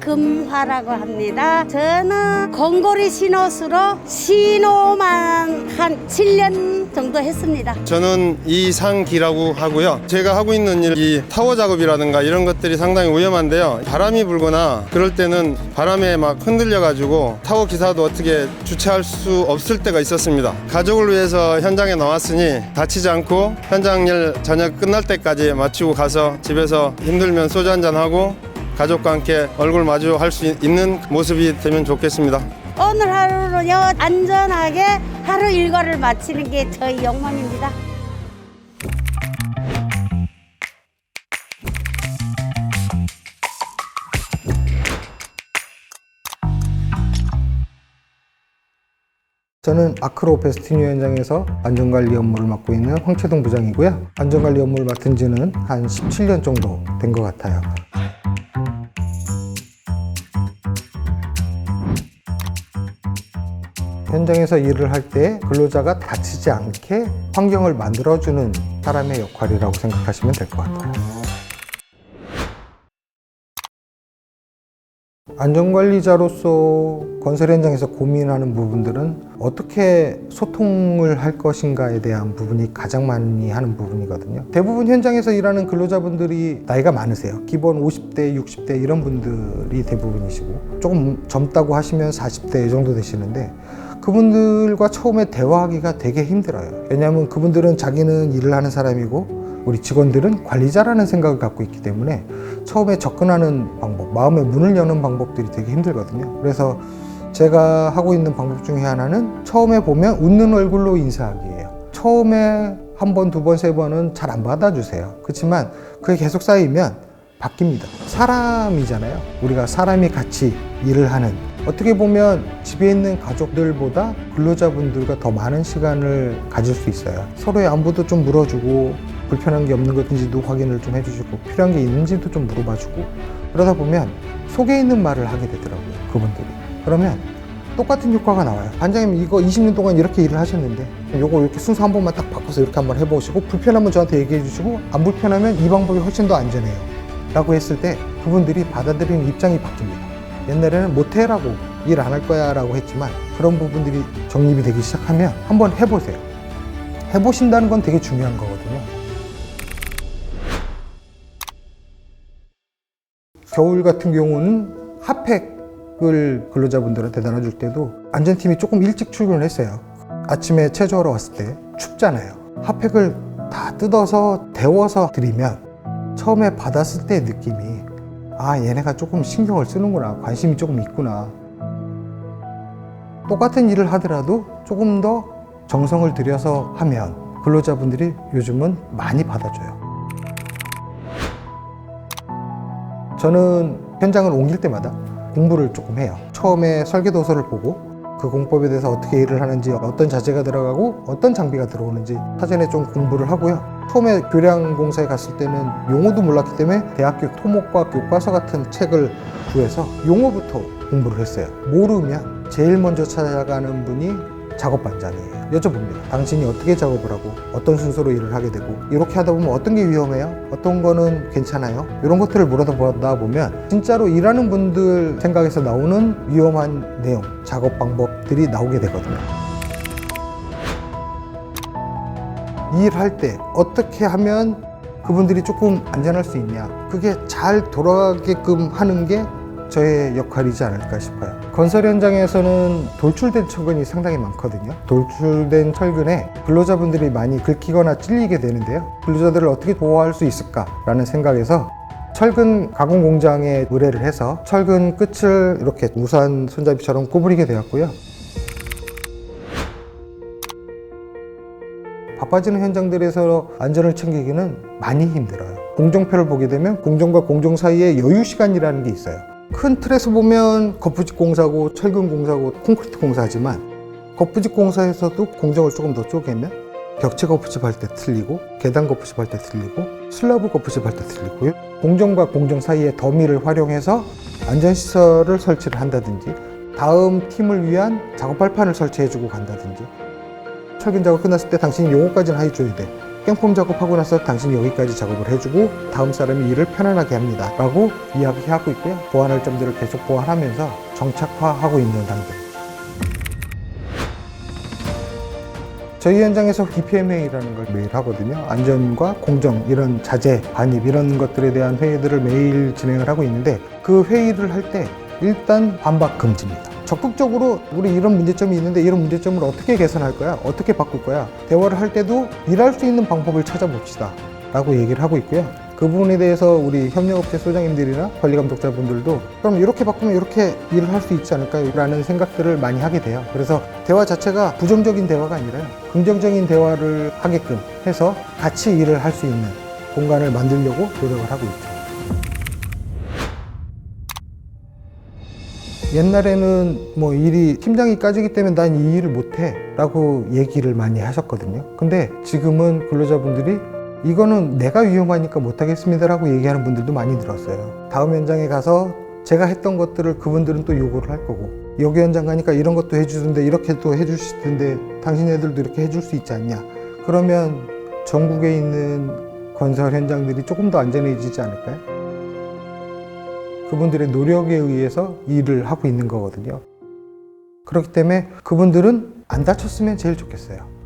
박금화라고 합니다. 저는 건고리 신호수로 신호만 한 7년 정도 했습니다. 저는 이상기라고 하고요. 제가 하고 있는 일이 타워 작업이라든가 이런 것들이 상당히 위험한데요. 바람이 불거나 그럴 때는 바람에 막 흔들려 가지고 타워 기사도 어떻게 주체할 수 없을 때가 있었습니다. 가족을 위해서 현장에 나왔으니 다치지 않고 현장 일 저녁 끝날 때까지 마치고 가서 집에서 힘들면 소주 한잔 하고 가족과 함께 얼굴 마주할 수 있는 모습이 되면 좋겠습니다. 오늘 하루는요, 안전하게 하루 일과를 마치는 게 저희 욕망입니다. 저는 아크로 베스티뉴 현장에서 안전관리 업무를 맡고 있는 황채동 부장이고요. 안전관리 업무를 맡은 지는 한 17년 정도 된 것 같아요. 현장에서 일을 할 때 근로자가 다치지 않게 환경을 만들어주는 사람의 역할이라고 생각하시면 될 것 같아요. 안전관리자로서 건설 현장에서 고민하는 부분들은 어떻게 소통을 할 것인가에 대한 부분이 가장 많이 하는 부분이거든요. 대부분 현장에서 일하는 근로자분들이 나이가 많으세요. 기본 50대, 60대 이런 분들이 대부분이시고, 조금 젊다고 하시면 40대 이 정도 되시는데, 그분들과 처음에 대화하기가 되게 힘들어요. 왜냐하면 그분들은 자기는 일을 하는 사람이고 우리 직원들은 관리자라는 생각을 갖고 있기 때문에 처음에 접근하는 방법, 마음의 문을 여는 방법들이 되게 힘들거든요. 그래서 제가 하고 있는 방법 중에 하나는 처음에 보면 웃는 얼굴로 인사하기예요. 처음에 한 번, 두 번, 세 번은 잘 안 받아주세요. 그렇지만 그게 계속 쌓이면 바뀝니다. 사람이잖아요. 우리가 사람이 같이 일을 하는, 어떻게 보면 집에 있는 가족들보다 근로자분들과 더 많은 시간을 가질 수 있어요. 서로의 안부도 좀 물어주고, 불편한 게 없는 것인지도 확인을 좀 해주시고, 필요한 게 있는지도 좀 물어봐주고, 그러다 보면 속에 있는 말을 하게 되더라고요, 그분들이. 그러면 똑같은 효과가 나와요. 반장님 이거 20년 동안 이렇게 일을 하셨는데 요거 이렇게 순서 한 번만 딱 바꿔서 이렇게 한번 해보시고, 불편하면 저한테 얘기해 주시고, 안 불편하면 이 방법이 훨씬 더 안전해요 라고 했을 때 그분들이 받아들이는 입장이 바뀝니다. 옛날에는 못해라고 일 안 할 거야 라고 했지만, 그런 부분들이 정립이 되기 시작하면 한번 해보세요. 해보신다는 건 되게 중요한 거거든요. 겨울 같은 경우는 핫팩을 근로자분들한테 나눠줄 때도 안전팀이 조금 일찍 출근을 했어요. 아침에 체조하러 왔을 때 춥잖아요. 핫팩을 다 뜯어서 데워서 드리면 처음에 받았을 때의 느낌이, 아, 얘네가 조금 신경을 쓰는구나, 관심이 조금 있구나. 똑같은 일을 하더라도 조금 더 정성을 들여서 하면 근로자분들이 요즘은 많이 받아줘요. 저는 현장을 옮길 때마다 공부를 조금 해요. 처음에 설계도서를 보고 그 공법에 대해서 어떻게 일을 하는지, 어떤 자재가 들어가고 어떤 장비가 들어오는지 사전에 좀 공부를 하고요. 처음에 교량공사에 갔을 때는 용어도 몰랐기 때문에 대학교 토목과 교과서 같은 책을 구해서 용어부터 공부를 했어요. 모르면 제일 먼저 찾아가는 분이 작업반장이에요. 여쭤봅니다. 당신이 어떻게 작업을 하고 어떤 순서로 일을 하게 되고, 이렇게 하다 보면 어떤 게 위험해요? 어떤 거는 괜찮아요? 이런 것들을 물어보다 보면 진짜로 일하는 분들 생각에서 나오는 위험한 내용, 작업 방법들이 나오게 되거든요. 일할 때 어떻게 하면 그분들이 조금 안전할 수 있냐, 그게 잘 돌아가게끔 하는 게 저의 역할이지 않을까 싶어요. 건설 현장에서는 돌출된 철근이 상당히 많거든요. 돌출된 철근에 근로자분들이 많이 긁히거나 찔리게 되는데요. 근로자들을 어떻게 보호할 수 있을까라는 생각에서 철근 가공 공장에 의뢰를 해서 철근 끝을 이렇게 우산 손잡이처럼 구부리게 되었고요. 바빠지는 현장들에서 안전을 챙기기는 많이 힘들어요. 공정표를 보게 되면 공정과 공정 사이에 여유 시간이라는 게 있어요. 큰 틀에서 보면 거푸집 공사고 철근 공사고 콘크리트 공사지만, 거푸집 공사에서도 공정을 조금 더 쪼개면 벽체 거푸집 할 때 틀리고, 계단 거푸집 할 때 틀리고, 슬라브 거푸집 할 때 틀리고요. 공정과 공정 사이에 더미를 활용해서 안전시설을 설치를 한다든지, 다음 팀을 위한 작업 발판을 설치해주고 간다든지, 철근 작업 끝났을 때 당신이 요거까지는 해줘야 돼 깽폼 작업하고 나서 당신이 여기까지 작업을 해주고 다음 사람이 일을 편안하게 합니다 라고 이야기하고 있고요. 보완할 점들을 계속 보완하면서 정착화하고 있는 단계. 저희 현장에서 DPM 회의라는 걸 매일 하거든요. 안전과 공정, 이런 자재, 반입 이런 것들에 대한 회의들을 매일 진행을 하고 있는데 그 회의를 할 때 일단 반박 금지입니다. 적극적으로 우리 이런 문제점이 있는데 이런 문제점을 어떻게 개선할 거야? 어떻게 바꿀 거야? 대화를 할 때도 일할 수 있는 방법을 찾아봅시다 라고 얘기를 하고 있고요. 그 부분에 대해서 우리 협력업체 소장님들이나 관리감독자분들도 그럼 이렇게 바꾸면 이렇게 일을 할 수 있지 않을까요? 라는 생각들을 많이 하게 돼요. 그래서 대화 자체가 부정적인 대화가 아니라요, 긍정적인 대화를 하게끔 해서 같이 일을 할 수 있는 공간을 만들려고 노력을 하고 있죠. 옛날에는 뭐 일이 팀장이 까지기 때문에 난 이 일을 못해 라고 얘기를 많이 하셨거든요. 근데 지금은 근로자분들이 이거는 내가 위험하니까 못하겠습니다 라고 얘기하는 분들도 많이 늘었어요. 다음 현장에 가서 제가 했던 것들을 그분들은 또 요구를 할 거고, 여기 현장 가니까 이런 것도 해주던데 이렇게 또 해주실 텐데 당신네들도 이렇게 해줄 수 있지 않냐. 그러면 전국에 있는 건설 현장들이 조금 더 안전해지지 않을까요? 그분들의 노력에 의해서 일을 하고 있는 거거든요. 그렇기 때문에 그분들은 안 다쳤으면 제일 좋겠어요.